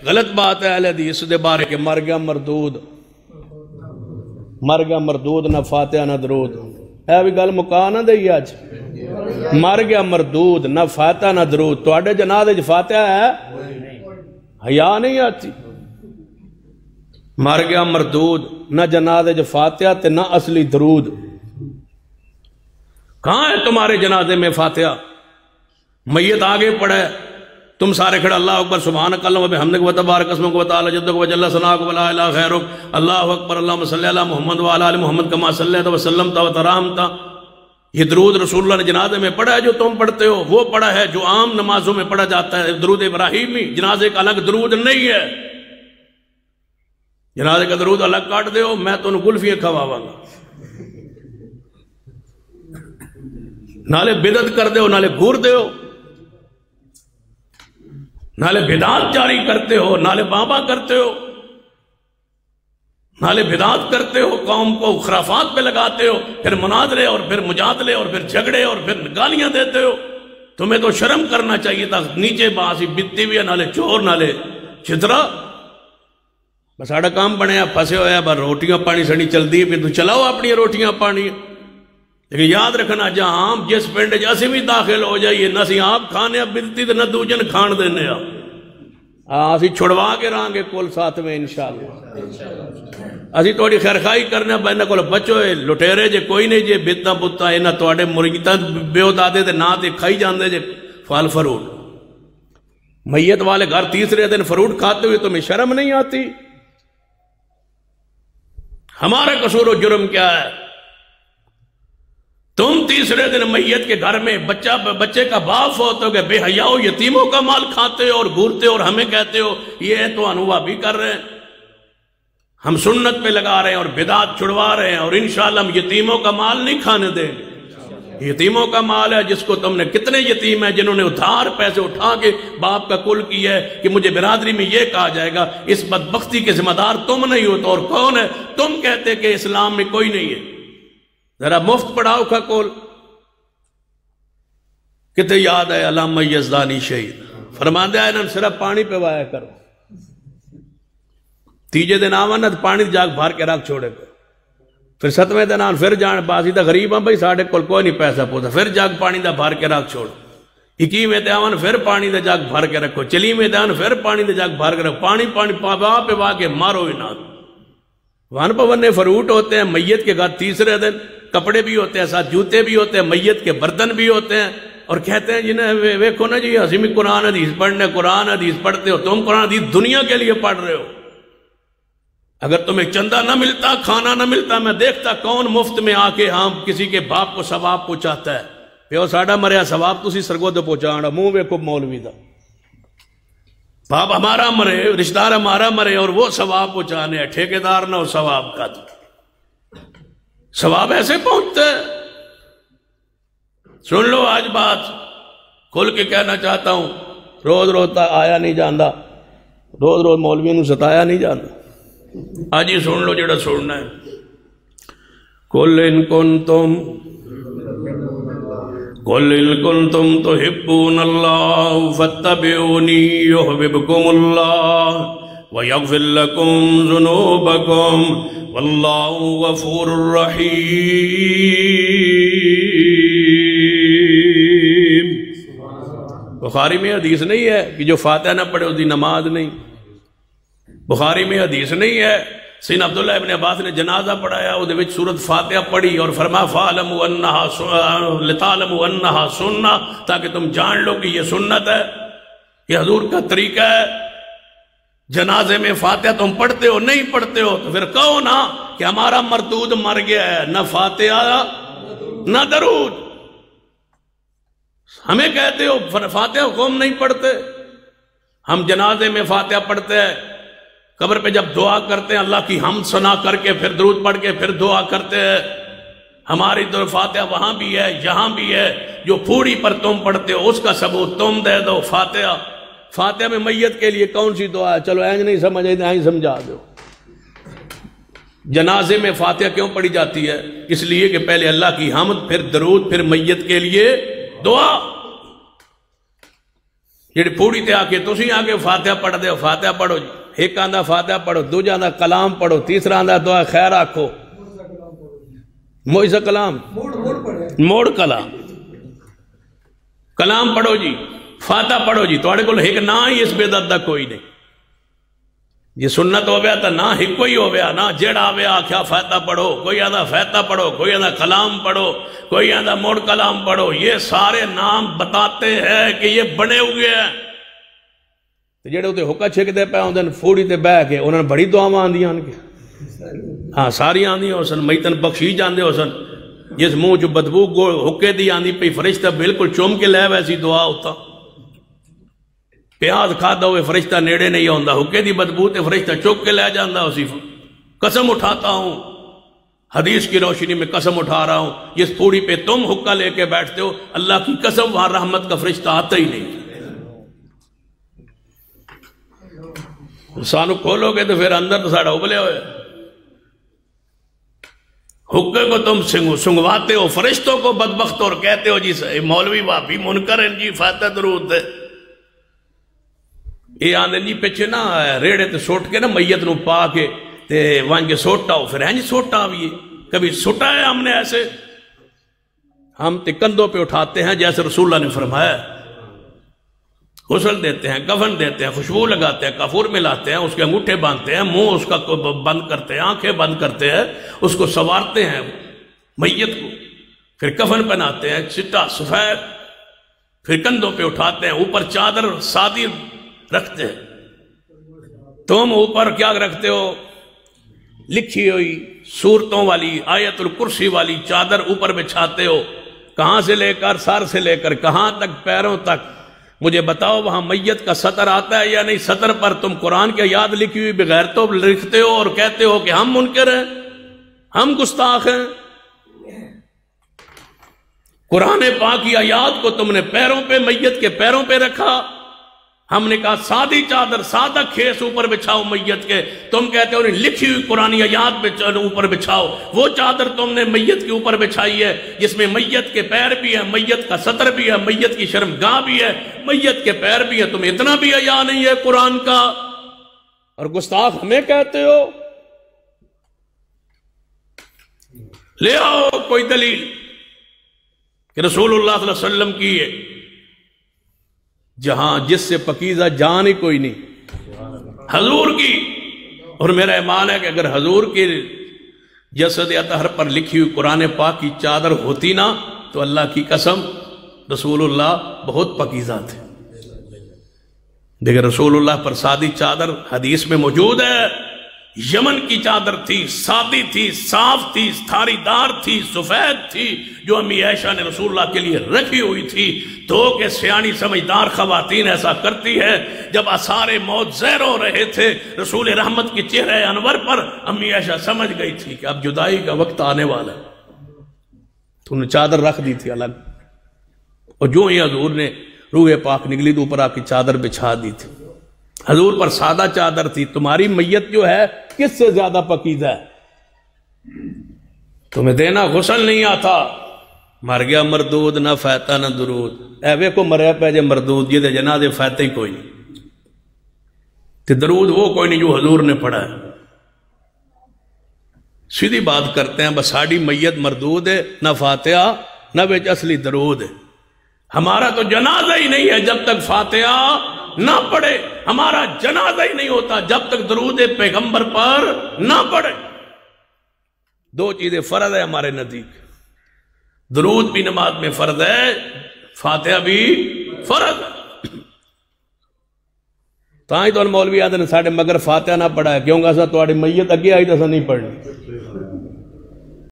غلط بات ہے اہل حدیث دے بارے کہ مر گیا مردود نہ فاتحہ نہ درود. اے بھی گل مکا نہ دئی اج. مر گیا مردود نہ فاتحہ نہ درود. تواڈے جنازے وچ فاتحہ ہے؟ حیا نہیں آتی. مر گیا مردود نہ جنازے وچ فاتحہ تے نہ اصلی درود. کہاں ہے تمہارے جنازے میں فاتحہ؟ میت آگے پڑھے تم سارے کھڑے اللہ اکبر سبحانک اللہم و بحمدک و تبارک اسمک و تعالی جدک و جل ثناک و لا الہ غیرک اللہ اکبر اللہم صلی علی محمد و علی آل محمد کما صلیت و سلمت و ترحمت. یہ درود رسول اللہ نے جنازے میں پڑھا ہے جو تم پڑھتے ہو، وہ پڑھا ہے جو عام نمازوں میں پڑھا جاتا ہے، درود ابراہیمی. جنازے کا الگ درود نہیں ہے. جنازے کا درود الگ کاٹ دے ہو، میں تو گلفیاں کھواواں گا. نالے بدعت کر دے ہو، نالے گور دے ہو، نالے بدعات جاری کرتے ہو، نالے بابا کرتے ہو، نالے بدعات کرتے ہو، قوم کو خرافات پہ لگاتے ہو، پھر مناظرے اور پھر مجادلے اور پھر جھگڑے اور پھر گالیاں دیتے ہو. تمہیں تو شرم کرنا چاہیے تھا. نیچے باسی بتی ہوئی نالے چور نالے چترا. بس ساڑا کام بنے پھنسے ہوئے بس روٹیاں پانی سڑی چل دی پھر تو چلاؤ اپنی روٹیاں پانی. لیکن یاد رکھنا جہاں جس پنڈ جیسے بھی داخل ہو جائیے نہ سی آپ کھانے بلتی تو نہ دوجن کھان دینے اسی چھڑوا کے رہاں گے کل ساتھ میں انشاءاللہ. اسی توڑی خیرخائی کرنے بہنے کل بچو لٹیرے جے کوئی نہیں جے بیتا بتا اینا توڑے مرگیتا بیو دادے دے نا تے کھائی جاندے جے فال فروٹ. میت والے گھر تیسرے دن فروٹ کھاتے ہوئے تمہیں شرم نہیں آتی؟ ہمارا قصور و جرم کیا ہے؟ تم تیسرے دن میت کے گھر میں بچے کا باپ ہوتے ہو کہ بے حیاؤ یتیموں کا مال کھاتے ہو اور گھورتے ہو اور ہمیں کہتے ہو یہ تو انہوا بھی کر رہے ہیں. ہم سنت پہ لگا رہے ہیں اور بدعات چھڑوا رہے ہیں اور انشاءاللہ ہم یتیموں کا مال نہیں کھانے دیں گے. یتیموں کا مال ہے جس کو تم نے کتنے یتیم ہیں جنہوں نے ادھار پیسے اٹھا کے باپ کا کل کیا ہے کہ مجھے برادری میں یہ کہا جائے گا. اس بدبختی کے ذمہ دار تم نہیں ہو تو اور کون ہے؟ تم کہتے کہ اسلام میں کوئی نہیں ہے. ذرا مفت پڑھاؤ کھا کول. کتے یاد ہے علامہ یزدانی شہید فرماندے آئے انہوں صرف پانی پہ وایا کرو. تیجے دن آوانا پانی جاگ بھار کے رکھ چھوڑے کو. پھر ستویں دن آن پھر جان بازی دا غریب ہم بھائی ساڑھے کول کوئی نہیں پیسہ پوتا. پھر جاگ پانی دا بھار کے رکھ چھوڑ. 21ویں دن آوانا پھر پانی دا جاگ بھار کے رکھو. 40ویں دن پھر پانی دا جاگ بھار کے رکھو. پانی پاوا پہ وا کے مارو ہی نہ. وان پونے فروٹ ہوتے ہیں میت کے گھر تیسرے دن. کپڑے بھی ہوتے ہیں ساتھ جوتے بھی ہوتے ہیں میت کے برتن بھی ہوتے ہیں اور کہتے ہیں جنہیں ویکھو نا جی ہزمی قرآن حدیث پڑھنے قرآن حدیث پڑھتے ہو. تم قرآن حدیث دنیا کے لیے پڑھ رہے ہو. اگر تمہیں چندہ نہ ملتا کھانا نہ ملتا میں دیکھتا کون مفت میں آ کے ہاں کسی کے باپ کو ثواب پہنچاتا ہے. پیو ساڑا مریا ثواب تسی سرگودہ پہنچانا منہ ویکھو مولوی دا. باپ ہمارا مرے رشتہ دار ہمارا مرے اور وہ ثواب پہنچانے ہیں. ٹھیکیدار نہ ہو ثواب کا تو ثواب ایسے پہنچتے ہیں. سن لو آج بات کھل کے کہنا چاہتا ہوں. روز روز آیا نہیں جاندہ روز روز مولوی نو ستایا نہیں جاندہ. آج ہی سن لو جڑا سننا ہے. قُلْ إِن كُنْتُمْ تُحِبُّونَ اللَّهَ فَاتَّبِعُونِي يُحْبِبْكُمُ اللَّهُ وَيَغْفِرْ لَكُمْ ذُنُوبَكُمْ وَاللَّهُ غَفُورٌ رَحِيمٌ. بخاری میں حدیث نہیں ہے کہ جو فاتحہ نہ پڑھے اس دی نماز نہیں. بخاری میں حدیث نہیں ہے سین عبداللہ ابن عباس نے جنازہ پڑھایا وہ وچ سورۃ فاتحہ پڑھی اور فرمایا فَعْلَمُوا أَنَّهَا لِتَعْلَمُوا أَنَّهَا سُنَّةٌ تاکہ تم جان لو کہ یہ سنت ہے. یہ حضور کا طریقہ ہے. جنازے میں فاتحہ تم پڑھتے ہو نہیں پڑھتے ہو تو پھر کہو نا کہ ہمارا مردود مر گیا ہے. نہ فاتحہ نہ درود. ہمیں کہتے ہو فاتحہ قوم نہیں پڑھتے. ہم جنازے میں فاتحہ پڑھتے ہیں. قبر پہ جب دعا کرتے ہیں اللہ کی حمد ثنا کر کے پھر درود پڑھ کے پھر دعا کرتے ہیں. ہماری تو فاتحہ وہاں بھی ہے یہاں بھی ہے. جو پھوڑی پر تم پڑھتے ہو اس کا ثبوت تم دے دو. فاتحہ میں میت کے لیے کون سی دعا ہے؟ چلو اینج نہیں سمجھ آئی سمجھا دو. جنازے میں فاتحہ کیوں پڑھی جاتی ہے؟ اس لیے کہ پہلے اللہ کی حمد پھر درود پھر میت کے لیے دعا. جڑی پوڑی تے آ کے تسی آ کے فاتحہ پڑھ دے ہو، فاتحہ پڑھو جی، ایک آندہ فاتحہ پڑھو، دوجا آندہ کلام پڑھو، تیسرا آندہ دعا خیر آکھو، موئیسا کلام موڑ کلام پڑھو جی، فاتحہ پڑھو جی، توڑے کو ایک نہ ہی اس بے دردہ کوئی نہیں، یہ سنت ہو گیا تا نہ ہی کوئی ہو گیا، نہ جیڑا ہو گیا کیا فاتحہ پڑھو، کوئی آدھا فاتحہ پڑھو، کوئی آدھا کلام پڑھو، کوئی آدھا موڑ کلام پڑھو، یہ سارے نام بتاتے ہیں کہ یہ بنے ہوئے ہیں۔ جیڑے ہوتے حکا چھک دے پہ ہوندن فوڑی تے بہ کے انہوں نے بڑی دعاواں آندیاں ان کے، ہاں ساری آندیاں ہوسن، میتن بخشی جاندے ہوسن، جس منہ جو بدبو حکے دی آندی پہ فرشتہ بالکل چوم کے لے ویسی دعا ہوتا، پیاز کھادا ہوئے فرشتہ نیڑے نہیں ہوندا، حکے دی بدبو تے فرشتہ چوک کے لے جاندہ اسی قسم اٹھاتا ہوں، حدیث کی روشنی میں قسم اٹھا رہا ہوں، جس پوڑی پہ تم حکا لے کے بیٹھتے ہو اللہ کی قسم وہاں رحمت کا فرشتہ آتا ہی نہیں، سانو کھولو گے تو پھر اندر تو ساڑھا ابلے ہوئے، حکے کو تم سنگواتے ہو فرشتوں کو بدبخت اور کہتے ہو جی مولوی واپی منکر ہیں جی فاتح درود دے، یہ آنے جی پیچھے نہ ریڑے تے سوٹ کے نا میت نو پا کے تے وہاں کے سوٹا ہو، پھر ہیں جی سوٹا بھی کبھی سوٹا ہے ہم نے ایسے، ہم تے کندھوں پہ اٹھاتے ہیں جیسے رسول اللہ نے فرمایا، غسل دیتے ہیں، کفن دیتے ہیں، خوشبو لگاتے ہیں، کافور ملاتے ہیں، اس کے انگوٹھے باندھتے ہیں، منہ اس کا بند کرتے ہیں، آنکھیں بند کرتے ہیں، اس کو سوارتے ہیں میت کو، پھر کفن پہناتے ہیں چٹا سفید، پھر کندھوں پہ اٹھاتے ہیں، اوپر چادر سادی رکھتے ہیں، تم اوپر کیا رکھتے ہو؟ لکھی ہوئی سورتوں والی آیت الکرسی والی چادر اوپر بچھاتے ہو، کہاں سے لے کر سر سے لے کر کہاں تک پیروں تک، مجھے بتاؤ وہاں میت کا سطر آتا ہے یا نہیں؟ سطر پر تم قرآن کی آیات لکھی ہوئی بغیر تو لکھتے ہو اور کہتے ہو کہ ہم منکر ہیں، ہم گستاخ ہیں، قرآن پاک کی آیات کو تم نے پیروں پہ میت کے پیروں پہ رکھا، ہم نے کہا سادی چادر سادہ کھیس اوپر بچھاؤ میت کے، تم کہتے ہو نہیں لکھی ہوئی قرآن آیات اوپر بچھاؤ، وہ چادر تم نے میت کے اوپر بچھائی ہے جس میں میت کے پیر بھی ہے، میت کا سطر بھی ہے، میت کی شرمگاہ بھی ہے، میت کے پیر بھی ہے، تمہیں اتنا بھی حیا نہیں ہے قرآن کا، اور گستاخ ہمیں کہتے ہو؟ لے آؤ کوئی دلیل کہ رسول اللہ صلی اللہ علیہ وسلم کی ہے جہاں جس سے پکیزہ جان ہی کوئی نہیں، حضور کی، اور میرا ایمان ہے کہ اگر حضور کی جسد اطہر پر لکھی ہوئی قرآن پاک کی چادر ہوتی نا تو اللہ کی قسم رسول اللہ بہت پکیزہ تھے، دیکھیں رسول اللہ پر سادی چادر حدیث میں موجود ہے، یمن کی چادر تھی، سادی تھی، صاف تھی، تھاری دار تھی، سفید تھی، جو امی عائشہ نے رسول اللہ کے لیے رکھی ہوئی تھی، تو کہ سیانی سمجھدار خواتین ایسا کرتی ہے، جب آثار موت زہر ہو رہے تھے رسول رحمت کی چہرہ انور پر، امی عائشہ سمجھ گئی تھی کہ اب جدائی کا وقت آنے والا ہے، تو انہیں چادر رکھ دی تھی الگ، اور جو ہی حضور نے روح پاک نکلی تو اوپر آ کی چادر بچھا دی تھی، حضور پر سادہ چادر تھی، تمہاری میت جو ہے کس سے زیادہ پکیزہ ہے، تمہیں دینا غسل نہیں آتا، مر گیا مردود نہ فیتہ نہ درود، ایوے کو مرے پہ جے مردود یہ دے جنازے فیتہ ہی کوئی نہیں، تے درود وہ کوئی نہیں جو حضور نے پڑھا ہے، سیدھی بات کرتے ہیں بس ساڑی میت مردود ہے، نہ فاتحہ نہ بیچ اصلی درود ہے، ہمارا تو جنازہ ہی نہیں ہے جب تک فاتحہ نہ پڑھے، ہمارا جنازہ ہی نہیں ہوتا جب تک درود پیغمبر پر نہ پڑھے، دو چیزیں فرض ہے ہمارے نزدیک، درود بھی نماز میں فرض ہے، فاتحہ بھی فرض ہے، تاں ہی تو ان مولوی آدھے نے ساڑھے مگر فاتحہ نہ پڑھا ہے، کیوں گا سا تو آڑی میت اگے آئی تو سا نہیں پڑھنی،